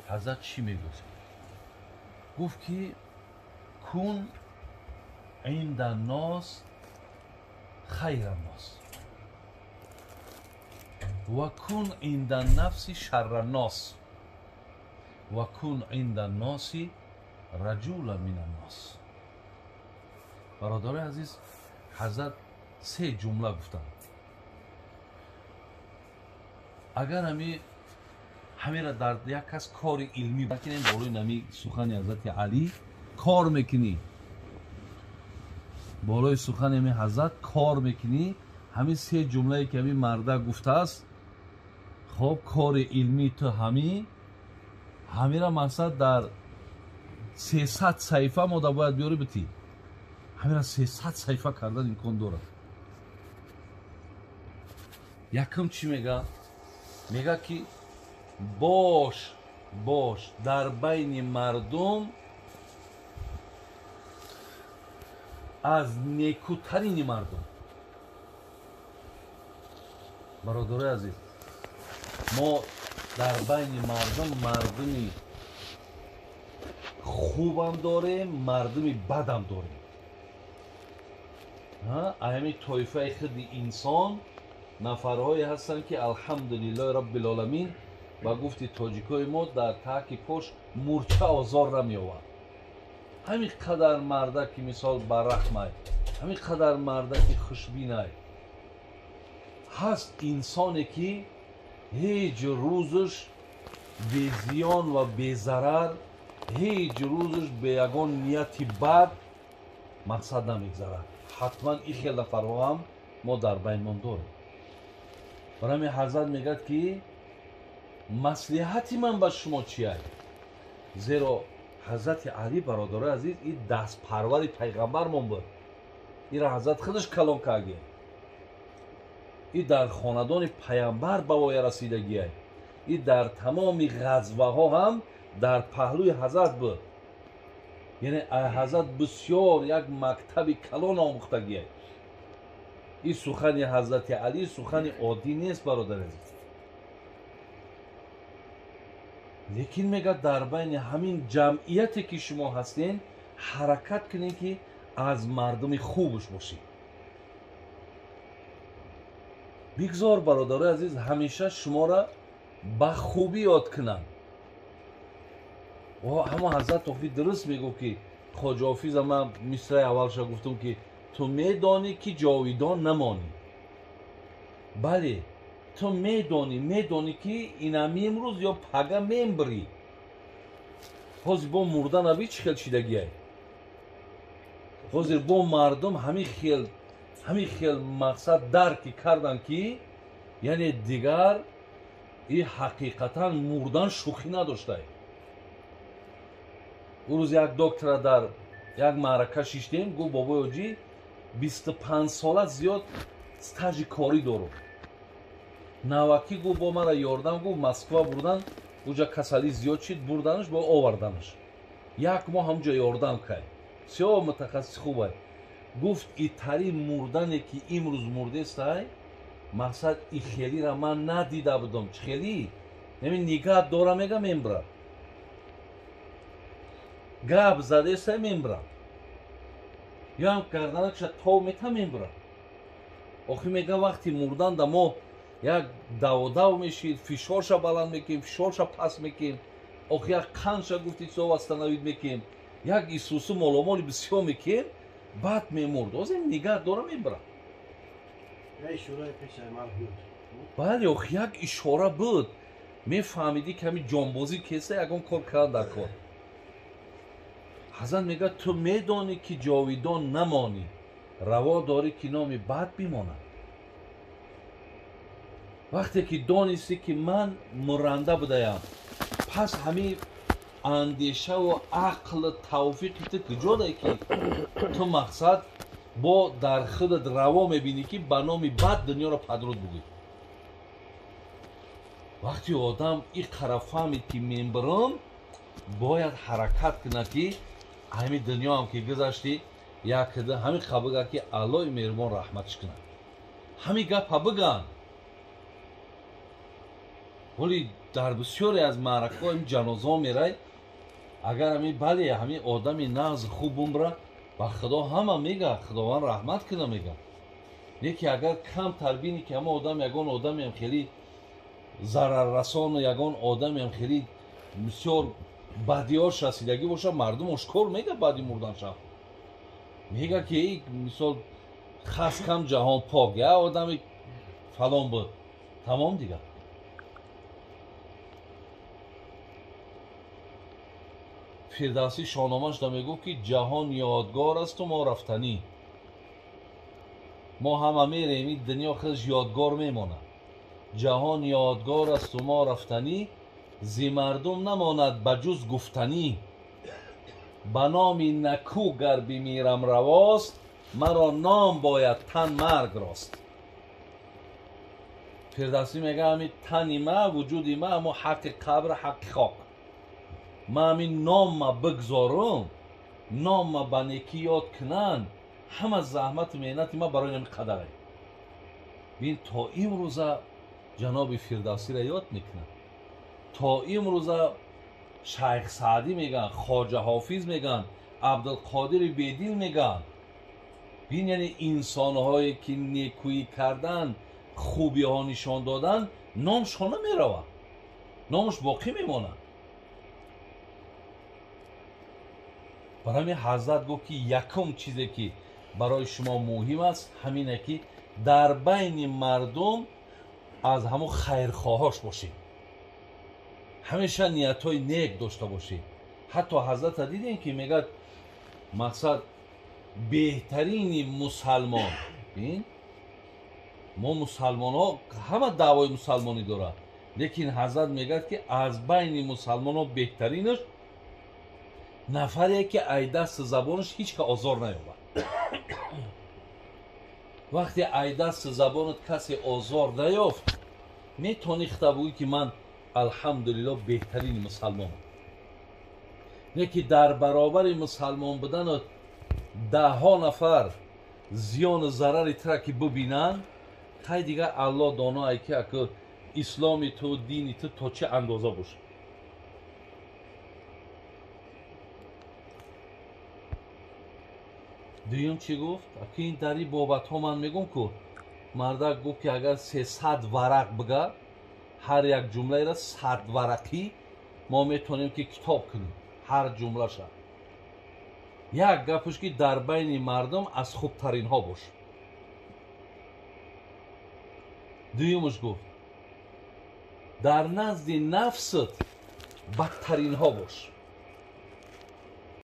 حضرت چی میگوید؟ گفت که کن عند الناس خیر الناس و کن عند النفس شر الناس و کن عند الناس رجولا من الناس. برادر عزیز، حضرت سه جمله گفتن. اگر همین را در یک کس کار علمی بکنیم، بالای نمی سخن حضرت علی کار میکنی، بالای سخن همین حضرت کار میکنی، همین سه جمله که همین مرده گفته است، خب کار علمی تو همین را مقصد در 300 صفحه ما دا باید بیاری بتی، همین را 300 صفحه کردن امکان داره. یکم چی میگه؟ میگه که باش در بین مردم از نیکوترین مردم. برادر عزیز، ما در بین مردمی خوبم داریم، مردمی بدم داریم. همین طایفه خود انسان نفرهایی هستن که الحمدلله رب العالمین و گفتی تاجیکای ما در تحک پاش مورچه آزار نمی آورد. همین قدر مرده که مثال برحمه، همین قدر مرده که خوشبینه هست، انسانی که هیچ روزش به زیان و به ضرر، هیچ روزش به یگان نیتی بد مقصد نمیگذره. حتما این خیلی نفرها هم ما در بینمان داریم. برای همین حضرت میگه که مصلحتی من به شما چیه؟ زیرا حضرت علی برادر عزیز این دست پرور پیغمبرمون بود. این را حضرت خودش کلام کرده. این در خاندان پیامبر به وای رسیدگی است. این در تمام غزوه ها هم در پهلوی حضرت بود. یعنی حضرت بسیار یک مکتب کلان آموختگی است. این سخن حضرت علی سخن عادی نیست برادر عزیز. لیکن میگه در بین همین جمعیتی که شما هستین حرکت کنین که از مردم خوبش باشین. بگذار برادر عزیز همیشه شما را به خوبی یاد کنن. و همه حضرت حافظ درست میگو که خواجه حافظ من مصرع اولش گفتم که تو میدانی که جاویدان نمانی. بله تو میدانی که اینمی امروز یا پگه میمبری. حاضر با مردن اوی چی خیل چیدگی هست. حاضر با مردم همین خیل مقصد درکی کردن که یعنی دیگر این حقیقتا مردن شوخی نداشته. او روز یک دکتر در یک معرکه شیشتیم گو بابای اوجی 25 ساله زیاد ستاژی کاری دارم. نوکی گو با مرا یاردم گو مسکو بردن اوجا کسلی زیاد شد بردنش با آوردنش. یک ماه همجا یاردم کرد. سیاه متخصص خوبه. گفت ای تری مردنی که امروز مرده است مقصد ای خیلی را من ندیده بودم. چه خیلی؟ نمی نگاه دارم میگم میمبره. گاب زده است میمبره. یا هم کردنش تا میتم میمبره. آخی میگه وقتی مردن دما یک دو میشید، فشارش بلند میکنیم، فشارش پس میکنیم. آخی یک قنش گفتید سو استنوید میکنیم. یک ایسوسو مالامالی بسیار میکنیم. بعد میمرد. از این نگاه داره میبره. یک اشاره پیش من بود. بله آخی یک اشاره بود. میفهمیدی که همین جانبازی کسه یکم کار کرد در کار. حضرت میگه تو میدانی که جاویدان نمانی، روا داری که نامی بد بیماند. وقتی که دانستی که من مرنده بودم، پس همین اندیشه و عقل توفیقی تو کجا داری که تو مقصد با در خودت روا میبینی که به نام بد دنیا را پدرود بگی. وقتی آدم این قرار فهمید که میمبرم باید حرکت کنه که همین دنیا هم که گذشتی یک ده همین خبر که الله مهربان رحمتش کنه. همین گپ بگن ولی در بسیاری از معرکه‌ها این جنازه میره اگر همین بله همین آدمی ناز خوب بمره با خدا همه میگه خداوند رحمت کنه میگه یکی اگر کم تربینی که همه آدم یگان آدمی هم خیلی ضرر رسان و یگان آدمی هم خیلی بسیار بدیاش رسیدگی باشه مردم اشکال میگه بعدی مردن شب میگه که این مثال خاص کم جهان پاک یا آدمی فلان بود تمام دیگه فردوسی شاهنامه‌اش دا میگو که جهان یادگار است و ما رفتنی ما همه میریم این دنیا خودش یادگار میمونه جهان یادگار است و ما رفتنی زی مردم نماند بجز گفتنی به نام نکو گر بمیرم رواست مرا نام باید تن مرگ راست فردوسی میگه همین تنی ما وجودی ما اما حق قبر حق خاک ما همین نام ما بگذارم نام ما به نیکی یاد کنن همه زحمت و محنت ما برای این قدره بین تا امروزه جناب فردوسی را یاد میکنه تا امروزه شیخ سعدی میگن خواجه حافظ میگن عبدالقادر بیدین میگن بین یعنی انسان هایی که نیکویی کردن خوبی ها نشان دادن نامشان نمیروه نامش باقی میمونه برای همین حضرت گفت که یکم چیزی که برای شما مهم است همینه که در بین مردم از همون خیرخواهاش باشید همیشه نیت های نیک داشته باشید حتی حضرت دیدین که میگه مقصد بهترین مسلمان بین ما مسلمان ها همه دعوای مسلمانی داره لیکن حضرت میگه که از بین مسلمان ها بهترینش نفریه که ای دست زبانش هیچ که آزار نیابد وقتی ای دست زبانت کسی آزار نیافت میتونی خطبوی که من الحمدلله بهترین مسلمان یکی در برابر مسلمان بودن 10 نفر زیان و ضرر ترا که ببینن خیلی دیگه الله دانایی که اگر اسلامی تو دینی تو تا چه اندازه باشه دویم چی گفت؟ اگه این دری بابت ها من میگم که مردک گفت که اگر 300 ورق بگه هر یک جمله را 100 ورقی ما میتونیم که کتاب کنیم هر جمله شد یک گپش که در بین مردم از خوبترین ها باش دویمش گفت در نزد نفست بدترین ها باش